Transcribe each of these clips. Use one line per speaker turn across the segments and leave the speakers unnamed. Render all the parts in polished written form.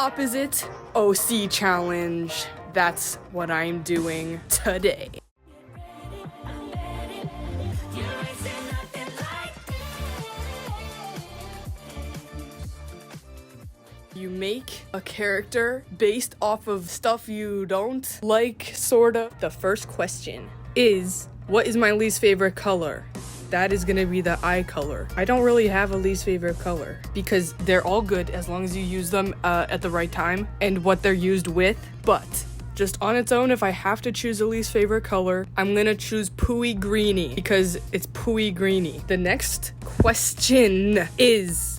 opposite OC challenge. That's what I'm doing today. You make a character based off of stuff you don't like, sorta. The first question is, what is my least favorite color? That is gonna be the eye color. I don't really have a least favorite color because they're all good as long as you use them at the right time and what they're used with. But just on its own, if I have to choose a least favorite color, I'm gonna choose Pooey Greeny because it's Pooey Greeny. The next question is,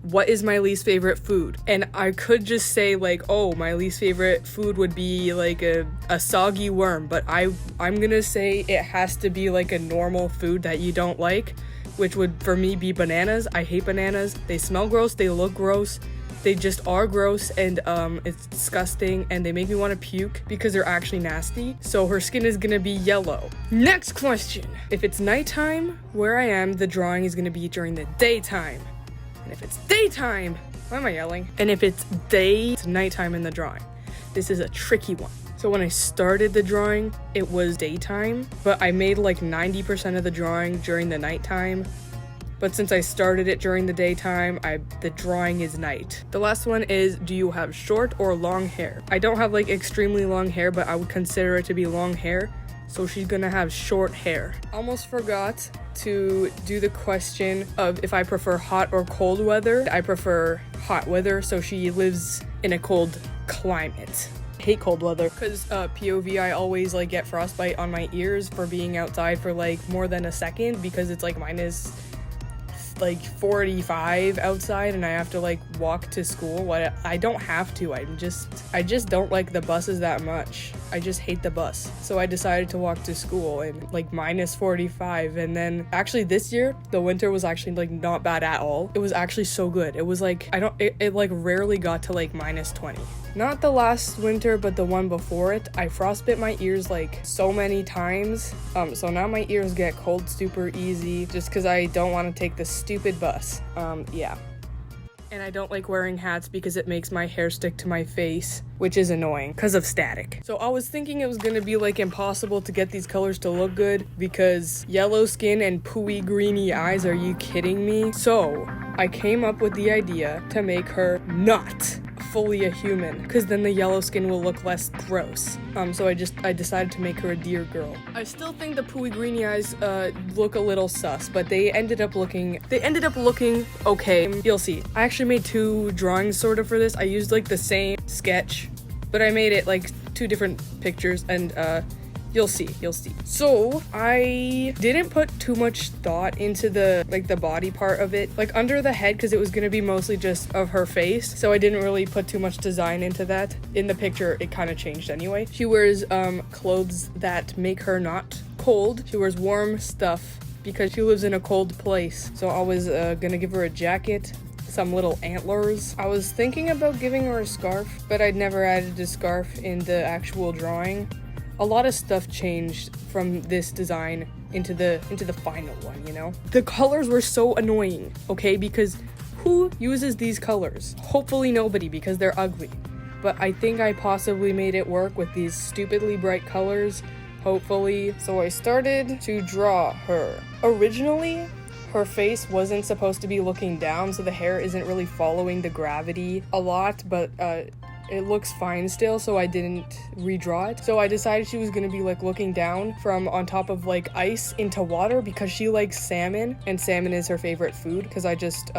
what is my least favorite food? And I could just say like, oh, my least favorite food would be like a soggy worm, but I'm gonna say it has to be like a normal food that you don't like, which would for me be bananas. I hate bananas. They smell gross, they look gross, they just are gross, and it's disgusting, and they make me want to puke because they're actually nasty. So her skin is gonna be yellow. Next question. If it's nighttime where I am, the drawing is gonna be during the daytime. And if it's daytime, why am I yelling? And if it's it's nighttime in the drawing. This is a tricky one. So when I started the drawing, it was daytime, but I made like 90% of the drawing during the nighttime. But since I started it during the daytime, the drawing is night. The last one is, do you have short or long hair? I don't have like extremely long hair, but I would consider it to be long hair. So she's gonna have short hair. Almost forgot to do the question of if I prefer hot or cold weather. I prefer hot weather, so she lives in a cold climate. I hate cold weather because POV, I always like get frostbite on my ears for being outside for like more than a second because it's like minus like 45 outside and I have to like walk to school. What I don't have to, I just don't like the buses that much. I just hate the bus. So I decided to walk to school in like minus 45, and then actually this year the winter was actually like not bad at all. It was actually so good. It was like it like rarely got to like minus 20. Not the last winter, but the one before it. I frostbit my ears like so many times. So now my ears get cold super easy just because I don't want to take the stupid bus. Yeah. And I don't like wearing hats because it makes my hair stick to my face, which is annoying because of static. So I was thinking it was gonna be like impossible to get these colors to look good because yellow skin and pooey greeny eyes, are you kidding me? So I came up with the idea to make her not fully a human because then the yellow skin will look less gross. So I decided to make her a deer girl. I still think the pooey greeny eyes look a little sus, but they ended up looking okay. You'll see. I actually made two drawings sort of for this. I used like the same sketch, but I made it like two different pictures, and you'll see. So I didn't put too much thought into the body part of it, like under the head, because it was gonna be mostly just of her face. So I didn't really put too much design into that. In the picture, it kind of changed anyway. She wears clothes that make her not cold. She wears warm stuff because she lives in a cold place. So I was gonna give her a jacket, some little antlers. I was thinking about giving her a scarf, but I'd never added a scarf in the actual drawing. A lot of stuff changed from this design into the final one, you know? The colors were so annoying, okay? Because who uses these colors? Hopefully nobody, because they're ugly. But I think I possibly made it work with these stupidly bright colors, hopefully. So I started to draw her. Originally, her face wasn't supposed to be looking down, so the hair isn't really following the gravity a lot, but it looks fine still, so I didn't redraw it. So I decided she was gonna be like looking down from on top of like ice into water because she likes salmon, and salmon is her favorite food because I just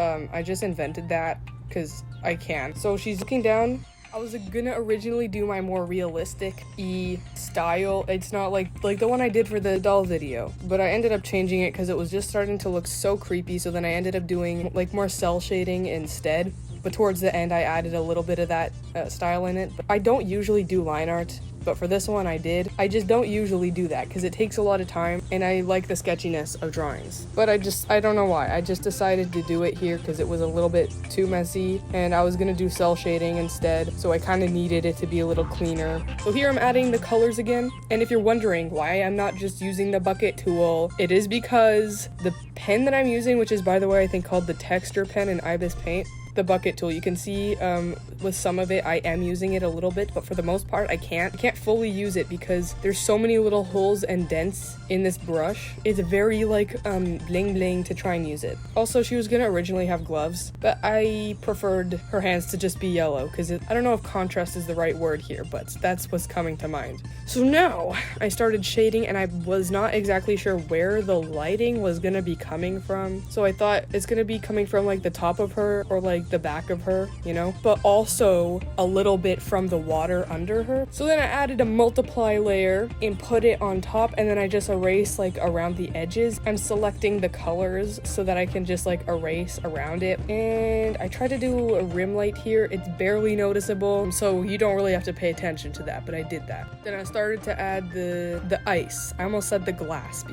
invented that because I can. So she's looking down. I was gonna originally do my more realistic-y style. It's not like the one I did for the doll video, but I ended up changing it because it was just starting to look so creepy, so then I ended up doing like more cell shading instead. But towards the end, I added a little bit of that style in it. But I don't usually do line art, but for this one I did. I just don't usually do that because it takes a lot of time, and I like the sketchiness of drawings. But I don't know why. I just decided to do it here because it was a little bit too messy, and I was gonna do cell shading instead, so I kind of needed it to be a little cleaner. So here I'm adding the colors again, and if you're wondering why I'm not just using the bucket tool, it is because the pen that I'm using, which is by the way I think called the Texture pen in Ibis Paint, the bucket tool. You can see with some of it I am using it a little bit, but for the most part I can't fully use it because there's so many little holes and dents in this brush. It's very like bling bling to try and use it. Also, she was gonna originally have gloves, but I preferred her hands to just be yellow because I don't know if contrast is the right word here, but that's what's coming to mind. So now I started shading, and I was not exactly sure where the lighting was gonna be coming from. So I thought it's gonna be coming from like the top of her or like the back of her, you know, but also a little bit from the water under her. So then I added a multiply layer and put it on top, and then I just erase like around the edges. I'm selecting the colors so that I can just like erase around it, and I try to do a rim light here. It's barely noticeable, so you don't really have to pay attention to that, but I did that. Then I started to add the ice. I almost said the glass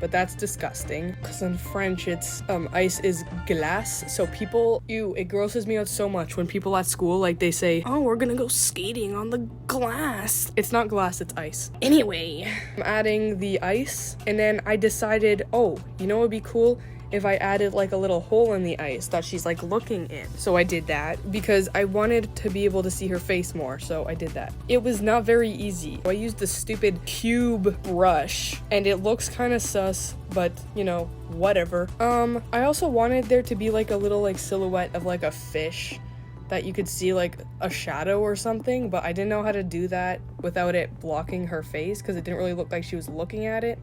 but that's disgusting because in French it's ice is glace. So people, it grosses me out so much when people at school like they say, oh, we're gonna go skating on the glass. It's not glass, it's ice. Anyway, I'm adding the ice, and then I decided, oh, you know what would be cool if I added like a little hole in the ice that she's like looking in. So I did that because I wanted to be able to see her face more, so I did that. It was not very easy. I used the stupid cube brush and it looks kind of sus, but you know, whatever. I also wanted there to be like a little like silhouette of like a fish that you could see like a shadow or something, but I didn't know how to do that without it blocking her face because it didn't really look like she was looking at it.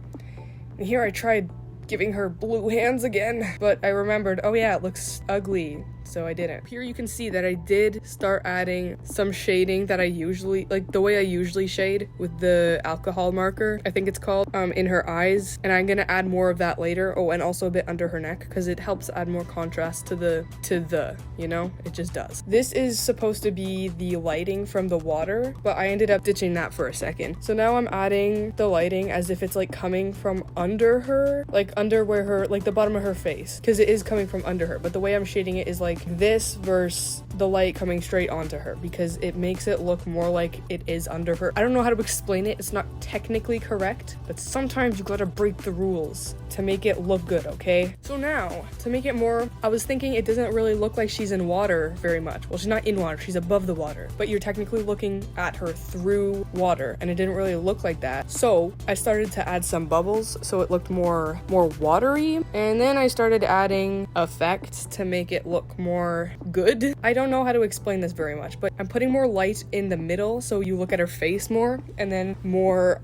And here I tried giving her blue hands again, but I remembered, oh yeah, it looks ugly, so I didn't. Here you can see that I did start adding some shading that I usually, like the way I usually shade with the alcohol marker, I think it's called, in her eyes, and I'm gonna add more of that later. Oh, and also a bit under her neck, because it helps add more contrast to the, you know, it just does. This is supposed to be the lighting from the water, but I ended up ditching that for a second. So now I'm adding the lighting as if it's like coming from under her, like under where her, like the bottom of her face, because it is coming from under her, but the way I'm shading it is like this versus the light coming straight onto her, because it makes it look more like it is under her. I don't know how to explain it. It's not technically correct, but sometimes you gotta break the rules to make it look good, okay? So now, to make it more, I was thinking it doesn't really look like she's in water very much. Well, she's not in water, she's above the water, but you're technically looking at her through water, and it didn't really look like that. So I started to add some bubbles so it looked more watery, and then I started adding effects to make it look more good. I don't know how to explain this very much, but I'm putting more light in the middle so you look at her face more, and then more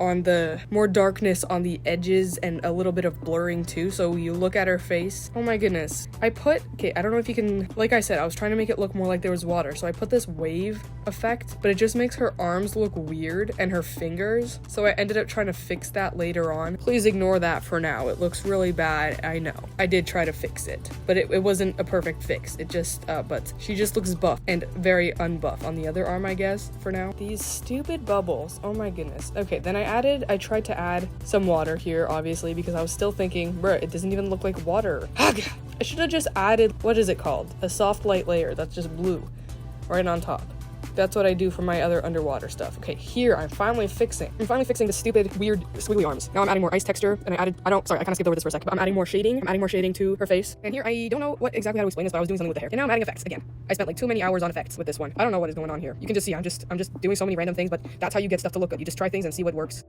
darkness on the edges and a little bit of blurring too, so you look at her face. Oh my goodness. I don't know if you can, like I said, I was trying to make it look more like there was water, so I put this wave effect, but it just makes her arms look weird and her fingers, so I ended up trying to fix that later on. Please ignore that for now. It looks really bad, I know. I did try to fix it, but it wasn't a perfect fix. It just, but she just looks buff and very unbuff on the other arm, I guess, for now. These stupid bubbles, oh my goodness. Okay, then I tried to add some water here, obviously, because I was still thinking, bruh, it doesn't even look like water. I should have just added, what is it called? A soft light layer that's just blue right on top. That's what I do for my other underwater stuff. Okay, here I'm finally fixing the stupid weird squiggly arms. Now I'm adding more ice texture, and I kind of skipped over this for a second, but I'm adding more shading to her face. And here I don't know exactly how to explain this, but I was doing something with the hair. And now I'm adding effects again. I spent like too many hours on effects with this one. I don't know what is going on here. You can just see I'm just doing so many random things, but that's how you get stuff to look good. You just try things and see what works.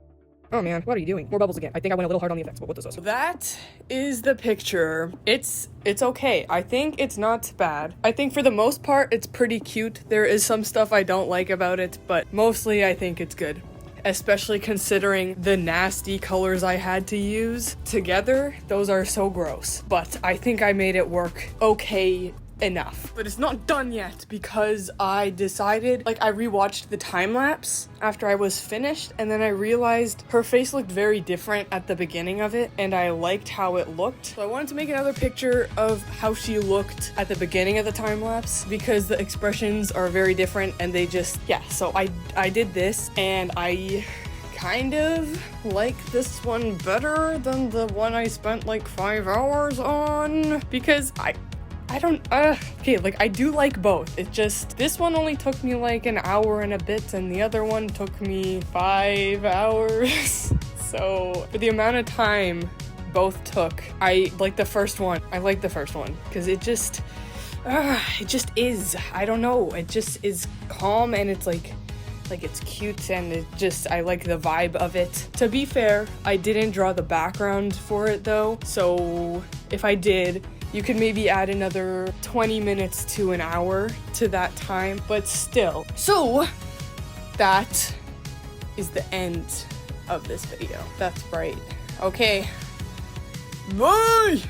Oh man, what are you doing? More bubbles again. I think I went a little hard on the effects, but what does this? That is the picture. It's okay. I think it's not bad. I think for the most part, it's pretty cute. There is some stuff I don't like about it, but mostly I think it's good. Especially considering the nasty colors I had to use together. Those are so gross. But I think I made it work okay enough. But it's not done yet because I decided, like, I rewatched the time lapse after I was finished, and then I realized her face looked very different at the beginning of it, and I liked how it looked. So I wanted to make another picture of how she looked at the beginning of the time lapse because the expressions are very different, and they just, yeah, so I did this, and I kind of like this one better than the one I spent like 5 hours on, because I don't, okay, like, I do like both. It just, this one only took me like an hour and a bit, and the other one took me 5 hours. So, for the amount of time both took, I like the first one. I like the first one, because it just, It just is. I don't know. It just is calm, and it's like it's cute, and it just, I like the vibe of it. To be fair, I didn't draw the background for it though, so if I did, you could maybe add another 20 minutes to an hour to that time, but still. So that is the end of this video. That's right. Okay. Bye!